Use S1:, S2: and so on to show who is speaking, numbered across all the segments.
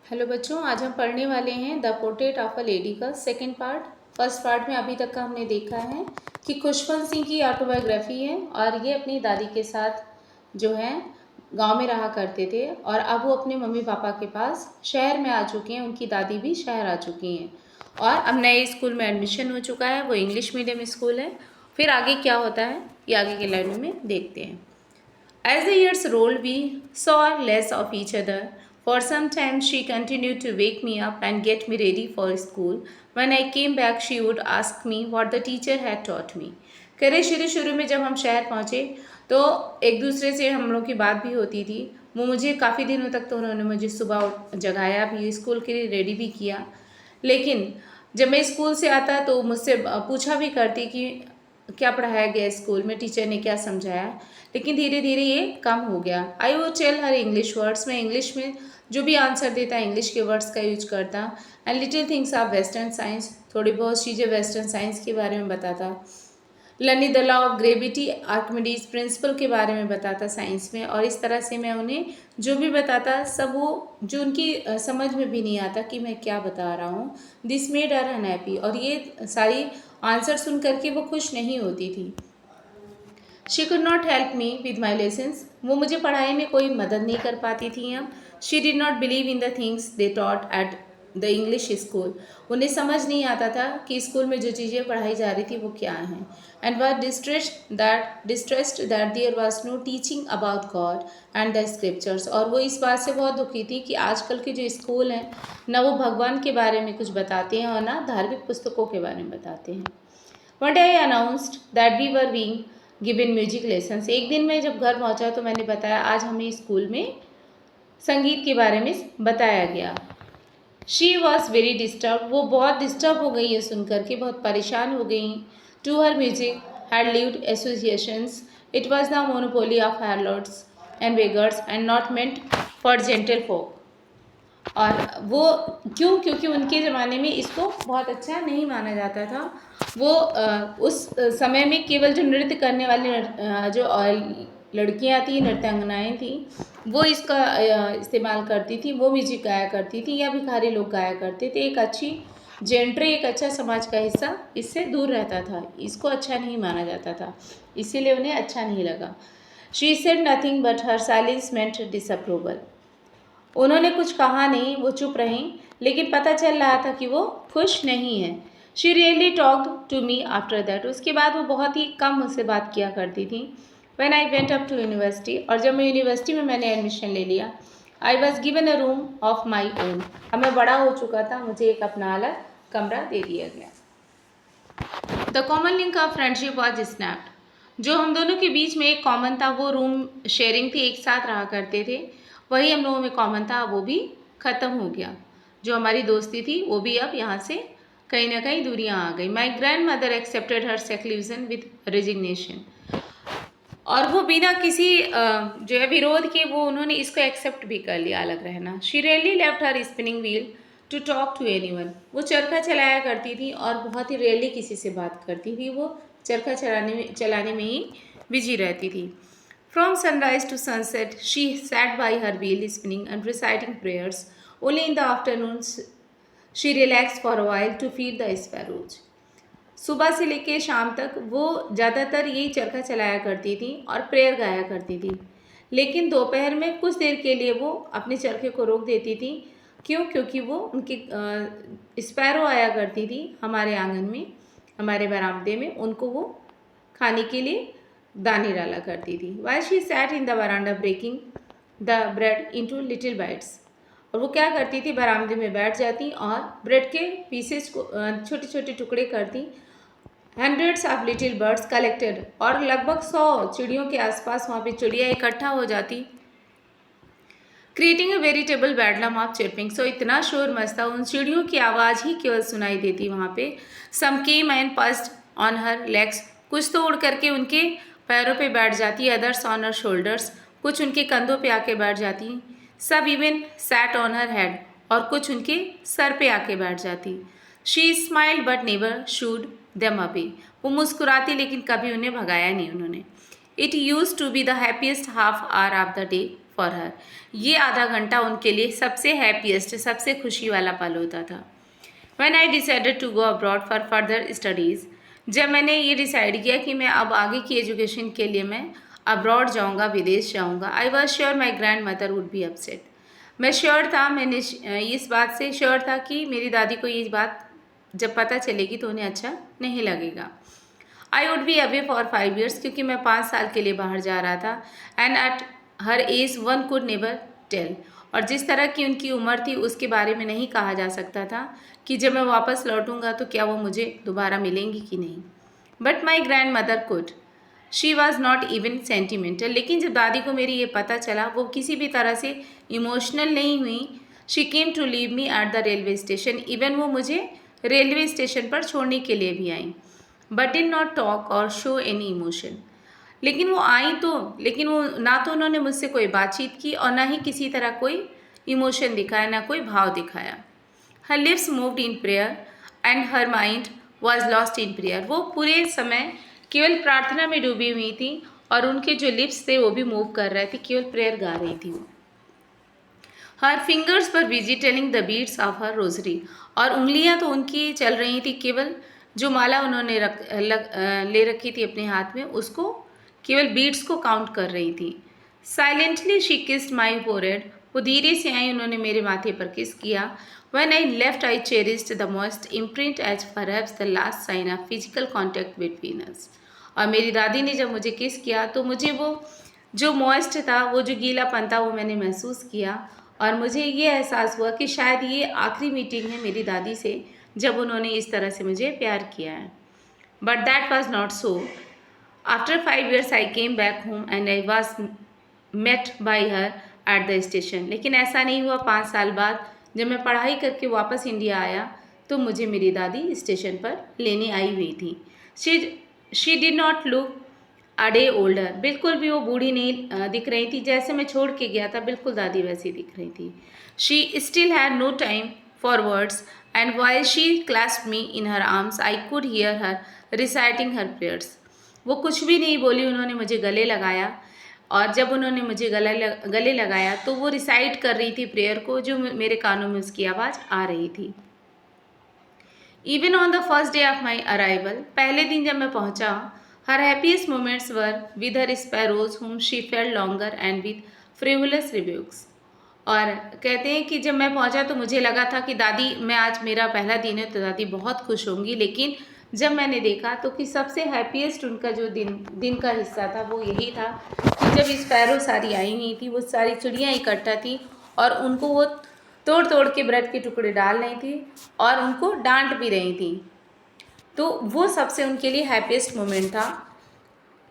S1: Hello बच्चों, आज हम पढ़ने वाले हैं the portrait of a lady का सेकंड पार्ट। फर्स्ट पार्ट में अभी तक का हमने देखा है कि खुशवंत सिंह की ऑटोबायोग्राफी है और ये अपनी दादी के साथ जो है गांव में रहा करते थे और अब वो अपने मम्मी पापा के पास शहर में आ चुके हैं। उनकी दादी भी शहर आ चुकी हैं और अब नए स्कूल में एडमिशन हो चुका है। वो इंग्लिश मीडियम स्कूल है। फिर आगे क्या होता है ये आगे के लाइनों में देखते हैं। As the years rolled, we saw less of each other. For some time, she continued to wake me up and get me ready for school. When I came back, she would ask me what the teacher had taught me. करे शुरू में जब हम शहर पहुँचे तो एक दूसरे से हम लोग की बात भी होती थी। वो मुझे काफ़ी दिनों तक तो उन्होंने मुझे सुबह जगाया भी, स्कूल के लिए रेडी भी किया। लेकिन जब मैं स्कूल से आता तो मुझसे पूछा भी करती कि क्या पढ़ाया गया स्कूल में, टीचर ने क्या समझाया। लेकिन धीरे धीरे ये कम हो गया। आई वो टेल हर इंग्लिश वर्ड्स, मैं इंग्लिश में जो भी आंसर देता इंग्लिश के वर्ड्स का यूज करता। And little things of western science, थोड़ी बहुत चीज़ें वेस्टर्न साइंस के बारे में बताता। Learning the law of gravity, Archimedes principal के बारे में बताता साइंस में। और इस तरह से मैं उन्हें जो भी बताता सब वो जो उनकी समझ में भी नहीं आता कि मैं क्या बता रहा हूँ। दिस मेड हर अनहैप्पी, और ये सारी आंसर सुन करके वो खुश नहीं होती थी। She could not help me with my lessons, वो मुझे पढ़ाई में कोई मदद नहीं कर पाती थी। अब she did not believe in the things they taught at the English school, उन्हें समझ नहीं आता था कि स्कूल में जो चीज़ें पढ़ाई जा रही थी वो क्या हैं। And was distressed that there was no teaching about God and the scriptures, और वो इस बात से बहुत दुखी थी कि आजकल के जो स्कूल हैं ना वो भगवान के बारे में कुछ बताते हैं और ना धार्मिक पुस्तकों के बारे में बताते हैं। One day I announced that we were being given music lessons, एक दिन मैं जब घर पहुंचा तो मैंने बताया आज हमें स्कूल में संगीत के बारे में बताया गया। शी वॉज वेरी डिस्टर्ब, वो बहुत डिस्टर्ब हो गई है सुन करके, बहुत परेशान हो गई। To her music had lived associations, it was the monopoly of harlots and beggars and not meant for gentle folk. और वो क्योंकि उनके ज़माने में इसको बहुत अच्छा नहीं माना जाता था। वो उस समय में केवल जो नृत्य करने वाली जो लड़कियां थी, नृत्यांगनाएँ थी, वो इसका इस्तेमाल करती थी, वो म्यूजिक गाया करती थी या भिखारी लोग गाया करते थे। एक अच्छी जेंट्री, एक अच्छा समाज का हिस्सा इससे दूर रहता था, इसको अच्छा नहीं माना जाता था, इसीलिए उन्हें अच्छा नहीं लगा। She said nothing but her silence meant disapproval, उन्होंने कुछ कहा नहीं, वो चुप रहीं, लेकिन पता चल रहा था कि वो खुश नहीं है। She really talked to me after that, उसके बाद वो बहुत ही कम मुझसे बात किया करती थी। When I went up to university, और जब मैं यूनिवर्सिटी में मैंने एडमिशन ले लिया, I was given a room of my own, अब मैं बड़ा हो चुका था, मुझे एक अपना अलग कमरा दे दिया गया। The common link of friendship was snapped, जो हम दोनों के बीच में एक कॉमन था वो रूम शेयरिंग थी, एक साथ रहा करते थे, वही हम लोगों में कॉमन था, वो भी ख़त्म हो गया। जो हमारी दोस्ती थी वो भी अब यहाँ से कहीं ना कहीं दूरियाँ आ गई। My grand mother accepted her seclusion with resignation, और वो बिना किसी जो है विरोध के वो उन्होंने इसको एक्सेप्ट भी कर लिया, अलग रहना। She rarely left her spinning wheel to talk to anyone, वो चरखा चलाया करती थी और बहुत ही रेयरली किसी से बात करती थी, वो चरखा चलाने में ही बिजी रहती थी। From sunrise to sunset she sat by her wheel spinning and reciting prayers, only in the afternoon she relax for a while to feed the sparrows, सुबह से लेकर शाम तक वो ज़्यादातर यही चरखा चलाया करती थी और प्रेयर गाया करती थी। लेकिन दोपहर में कुछ देर के लिए वो अपने चरखे को रोक देती थी। क्योंकि वो उनकी स्पैरो आया करती थी हमारे आंगन में, हमारे बरामदे में, उनको वो खाने के लिए दाने डाला करती थी। While she sat in the veranda breaking the bread into little bites, और वो क्या करती थी, बरामदे में बैठ जाती और ब्रेड के पीसेस को छोटे छोटे टुकड़े करती। Hundreds of little birds collected, और लगभग 100 चिड़ियों के आसपास वहाँ पे चिड़िया इकट्ठा हो जाती, creating a veritable bedlam of chirping, so इतना शोर मचता, उन चिड़ियों की आवाज़ ही केवल सुनाई देती वहाँ पे। Some came and perched on her legs, कुछ तो उड़ करके उनके पैरों पे बैठ जाती, अदर्स ऑन हर शोल्डर्स, कुछ उनके कंधों पे आके बैठ जाती। सब even sat on her head, और कुछ उनके सर पे आके बैठ जाती। She smiled but never shooed them away, वो मुस्कुराती लेकिन कभी उन्हें भगाया नहीं उन्होंने। It use to be the happiest half hour of the day for her. ये आधा घंटा उनके लिए सबसे हैप्पीएस्ट, सबसे खुशी वाला पल होता था। When I decided to go abroad for further studies, जब मैंने ये डिसाइड किया कि मैं अब आगे की एजुकेशन के लिए मैं अब्रॉड जाऊँगा, विदेश जाऊँगा, I was sure my grand mother would be upset. मैं श्योर था, मैंने इस बात से श्योर था कि मेरी दादी को ये बात जब पता चलेगी तो उन्हें अच्छा नहीं लगेगा। I would be away for 5 years, क्योंकि मैं 5 साल के लिए बाहर जा रहा था। And at her age one could never tell, और जिस तरह की उनकी उम्र थी उसके बारे में नहीं कहा जा सकता था कि जब मैं वापस लौटूंगा तो क्या वो मुझे दोबारा मिलेंगी कि नहीं। But my grand mother could, she was not even sentimental. लेकिन जब दादी को मेरी ये पता चला, वो किसी भी तरह से इमोशनल नहीं हुई। She came to leave me at the railway station, even वो मुझे रेलवे स्टेशन पर छोड़ने के लिए भी आई। But did not talk or show any emotion. लेकिन वो आई तो, लेकिन वो ना तो उन्होंने मुझसे कोई बातचीत की और ना ही किसी तरह कोई इमोशन दिखाया, ना कोई भाव दिखाया। हर lips moved in prayer and her mind was lost in prayer. वो पूरे समय केवल प्रार्थना में डूबी हुई थी और उनके जो लिप्स थे वो भी मूव कर रहे थे, केवल प्रेयर गा रही थी वो। हर फिंगर्स पर busy telling the beads of her rosary, और उंगलियां तो उनकी चल रही थी, केवल जो माला उन्होंने ले रखी थी अपने हाथ में, उसको केवल बीट्स को काउंट कर रही थी। Silently she kissed my forehead, वो धीरे से आई, उन्होंने मेरे माथे पर किस किया। When I left, I cherished the moist imprint as perhaps the last sign of physical contact between us. और मेरी दादी ने जब मुझे किस किया तो मुझे वो जो मॉइस्ट था, वो जो गीलापन था, वो मैंने महसूस किया और मुझे ये एहसास हुआ कि शायद ये आखिरी मीटिंग है मेरी दादी से जब उन्होंने इस तरह से मुझे प्यार किया है। But that was not so. After 5 years I came back home and I was met by her at the station. लेकिन ऐसा नहीं हुआ। 5 साल बाद जब मैं पढ़ाई करके वापस इंडिया आया तो मुझे मेरी दादी स्टेशन पर लेने आई हुई थी। She did not look a day older, बिल्कुल भी वो बूढ़ी नहीं दिख रही थी। जैसे मैं छोड़ के गया था बिल्कुल दादी वैसी दिख रही थी। She still had no time for words and while she clasped me in her arms I could hear her reciting her prayers. वो कुछ भी नहीं बोली, उन्होंने मुझे गले लगाया और जब उन्होंने मुझे गले लगाया तो वो रिसाइट कर रही थी प्रेयर को, जो मेरे कानों में उसकी आवाज़ आ रही थी। Even on the first day of my arrival, पहले दिन जब मैं पहुंचा, her happiest moments were with her sparrows whom she felt longer and with frivolous rebukes. और कहते हैं कि जब मैं पहुंचा तो मुझे लगा था कि दादी, मैं आज मेरा पहला दिन है तो दादी बहुत खुश होंगी। लेकिन जब मैंने देखा तो कि सबसे हैप्पीएस्ट उनका जो दिन का हिस्सा था वो यही था कि जब स्पैरो सारी आई हुई थी, वो सारी चिड़ियाँ इकट्ठा थी और उनको वो तोड़ तोड़ के ब्रेड के टुकड़े डाल रही थी और उनको डांट भी रही थी। तो वो सबसे उनके लिए हैप्पीएस्ट मोमेंट था।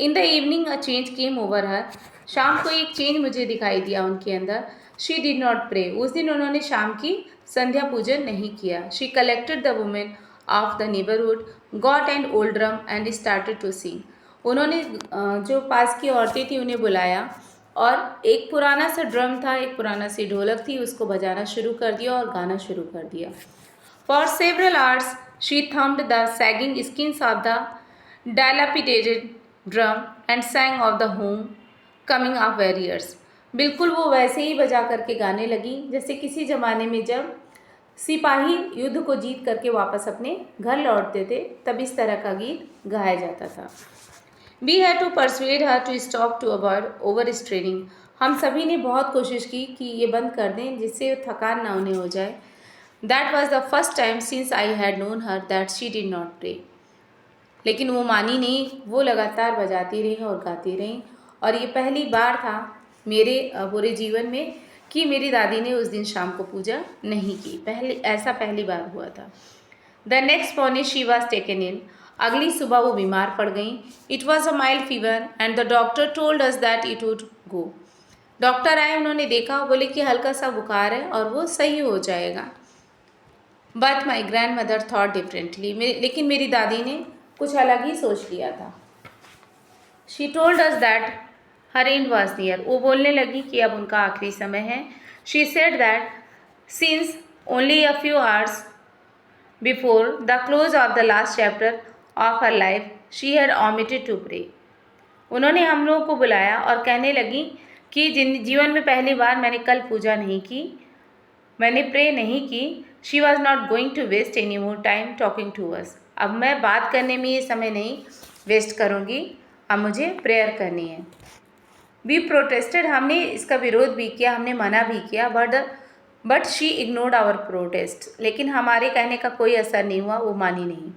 S1: In the evening a change came over हर, शाम को एक चेंज मुझे दिखाई दिया उनके अंदर। शी डिड नॉट प्रे, उस दिन उन्होंने शाम की संध्या पूजन नहीं किया। She collected the women of the neighbourhood, got an old drum and started to sing. उन्होंने जो पास की औरतें थी उन्हें बुलाया और एक पुराना सा ड्रम था, एक पुराना सी ढोलक थी, उसको बजाना शुरू कर दिया और गाना शुरू कर दिया। For several hours she thumbed the sagging skins of the dilapidated drum and sang of the home coming of warriors. बिल्कुल वो वैसे ही बजा करके गाने लगी जैसे किसी ज़माने में जब सिपाही युद्ध को जीत करके वापस अपने घर लौटते थे, तब इस तरह का गीत गाया जाता था। We had to persuade her to stop to avoid over straining. हम सभी ने बहुत कोशिश की कि ये बंद कर दें जिससे थकान ना उन्हें हो जाए। That was the first time since I had known her that she did not pray. लेकिन वो मानी नहीं, वो लगातार बजाती रही और गाती रही और ये पहली बार था मेरे पूरे जीवन में कि मेरी दादी ने उस दिन शाम को पूजा नहीं की। ऐसा पहली बार हुआ था। The next morning she was taken in, अगली सुबह वो बीमार पड़ गई। It was a mild fever and the doctor told us that it would go. Doctor आए, उन्होंने देखा, बोले कि हल्का सा बुखार है और वो सही हो जाएगा। But my grand mother thought differently, लेकिन मेरी दादी ने कुछ अलग ही सोच लिया था। She told us that her end was near, वो बोलने लगी कि अब उनका आखिरी समय है। She said that since only a few hours before the close of the last chapter of her life she had omitted to pray. उन्होंने हम लोगों को बुलाया और कहने लगी कि जीवन में पहली बार मैंने कल पूजा नहीं की, मैंने प्रे नहीं की। She was not going to waste any more time talking to us. अब मैं बात करने में ये समय नहीं वेस्ट करूँगी, अब मुझे प्रेयर करनी है। वी प्रोटेस्टेड, हमने इसका विरोध भी किया, हमने मना भी किया, but she ignored our protest, लेकिन हमारे कहने का कोई असर नहीं हुआ, वो मानी नहीं।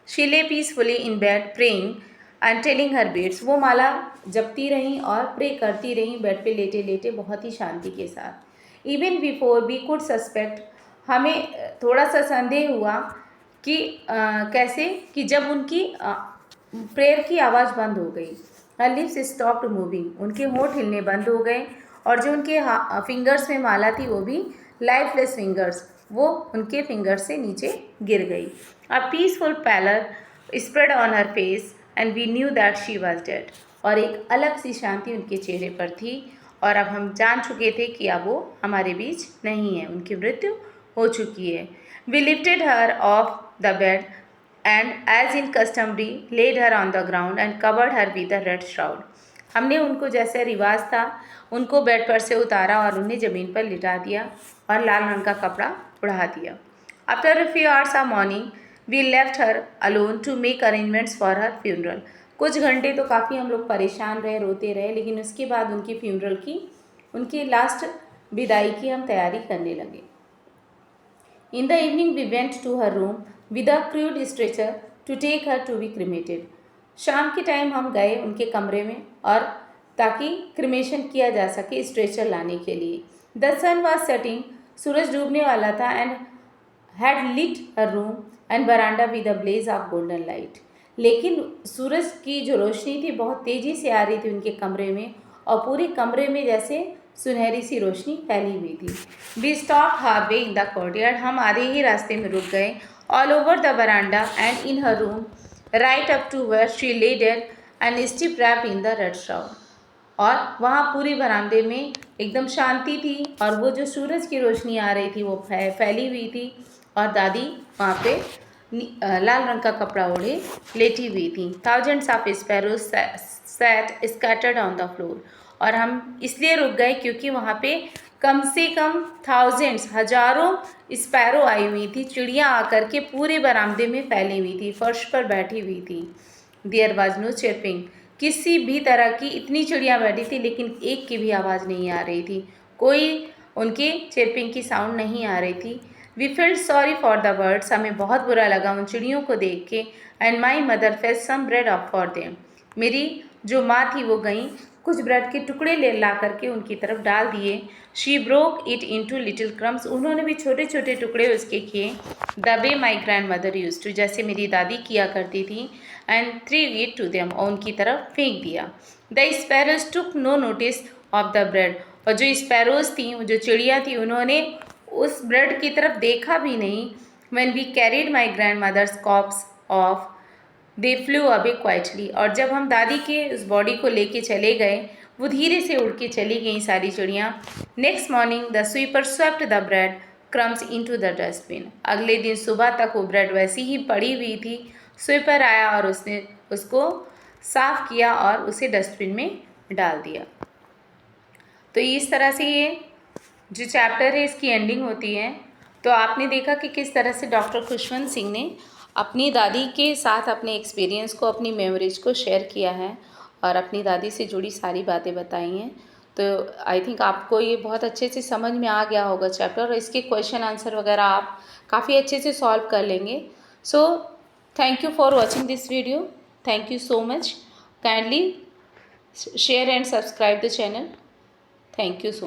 S1: She lay peacefully in bed praying and telling her beads, वो माला जपती रहीं और प्रे करती रहीं बेड पे लेटे लेटे बहुत ही शांति के साथ। Even before we could suspect, हमें थोड़ा सा संदेह हुआ कि कैसे कि जब उनकी प्रेयर की आवाज़ बंद हो गई। हर लिप्स स्टॉप्ड मूविंग, उनके होंठ हिलने बंद हो गए और जो उनके फिंगर्स में माला थी वो भी लाइफलेस फिंगर्स, वो उनके फिंगर्स से नीचे गिर गई। A peaceful pallor spread on her face and we knew that she was dead, और एक अलग सी शांति उनके चेहरे पर थी और अब हम जान चुके थे कि अब वो हमारे बीच नहीं है, उनकी मृत्यु हो चुकी है। We lifted her off the bed and as in customary laid her on the ground and covered her with a red shroud. हमने उनको जैसे रिवाज था उनको बेड पर से उतारा और उन्हें ज़मीन पर लिटा दिया और लाल रंग का कपड़ा उड़ा दिया। After a few hours of mourning, we left her alone to make arrangements for her funeral. कुछ घंटे तो काफ़ी हम लोग परेशान रहे, रोते रहे, लेकिन उसके बाद उनकी फ्यूनरल की, उनकी लास्ट विदाई की हम तैयारी करने लगे। In the evening we went to her room with a crude stretcher to take her to be cremated. शाम के टाइम हम गए उनके कमरे में और ताकि क्रिमेशन किया जा सके, स्ट्रेचर लाने के लिए। The sun was setting, सूरज डूबने वाला था and had lit her room and veranda with a blaze of golden light. लेकिन सूरज की जो रोशनी थी बहुत तेज़ी से आ रही थी उनके कमरे में और पूरे कमरे में जैसे सुनहरी सी रोशनी फैली हुई थी। We stop half way in the courtyard, हम आधे ही रास्ते में रुक गए। All over the verandah and in her room right up to where she lay dead and stiff wrap in the red shroud, और वहाँ पूरे बरामदे में एकदम शांति थी और वो जो सूरज की रोशनी आ रही थी वो फैली हुई थी और दादी वहाँ पे लाल रंग का कपड़ा ओढ़े लेटी हुई थी। Thousands of sparrows sat scattered on the floor, और हम इसलिए रुक गए क्योंकि वहाँ पे कम से कम थाउजेंड्स, हजारों स्पैरो आई हुई थी, चिड़ियाँ आकर के पूरे बरामदे में फैली हुई थी, फर्श पर बैठी हुई थी। देयर वाज नो चिरपिंग, किसी भी तरह की, इतनी चिड़ियाँ बैठी थी लेकिन एक की भी आवाज़ नहीं आ रही थी, कोई उनके चिरपिंग की साउंड नहीं आ रही थी। We felt sorry for the birds, हमें बहुत बुरा लगा उन चिड़ियों को देख के। And my mother fetch some bread up for them, मेरी जो माँ थी वो गई कुछ ब्रेड के टुकड़े ले ला करके उनकी तरफ डाल दिए। She broke it into little crumbs, उन्होंने भी छोटे छोटे टुकड़े उसके किए। The way my grandmother used to, जैसे मेरी दादी किया करती थी। And threw it to them, और उनकी तरफ फेंक दिया। The sparrows took no notice of the bread, और जो स्पैरोज थी, जो चिड़िया थी, उन्होंने उस ब्रेड की तरफ देखा भी नहीं। When we carried my grandmother's corpse off they flew away quietly, और जब हम दादी के उस बॉडी को लेके चले गए वो धीरे से उड़ के चली गई सारी चिड़ियाँ। Next morning the sweeper swept the bread crumbs into the dustbin, अगले दिन सुबह तक वो ब्रेड वैसी ही पड़ी हुई थी। स्वीपर आया और उसने उसको साफ़ किया और उसे डस्टबिन में डाल दिया। तो इस तरह से ये जो चैप्टर है इसकी एंडिंग होती है। तो आपने देखा कि किस तरह से डॉक्टर खुशवंत सिंह ने अपनी दादी के साथ अपने एक्सपीरियंस को, अपनी मेमोरीज को शेयर किया है और अपनी दादी से जुड़ी सारी बातें बताई हैं। तो आई थिंक आपको ये बहुत अच्छे से समझ में आ गया होगा चैप्टर, और इसके क्वेश्चन आंसर वगैरह आप काफ़ी अच्छे से सॉल्व कर लेंगे। So thank you for watching this video, thank you so much, kindly share and subscribe the channel, thank you so much.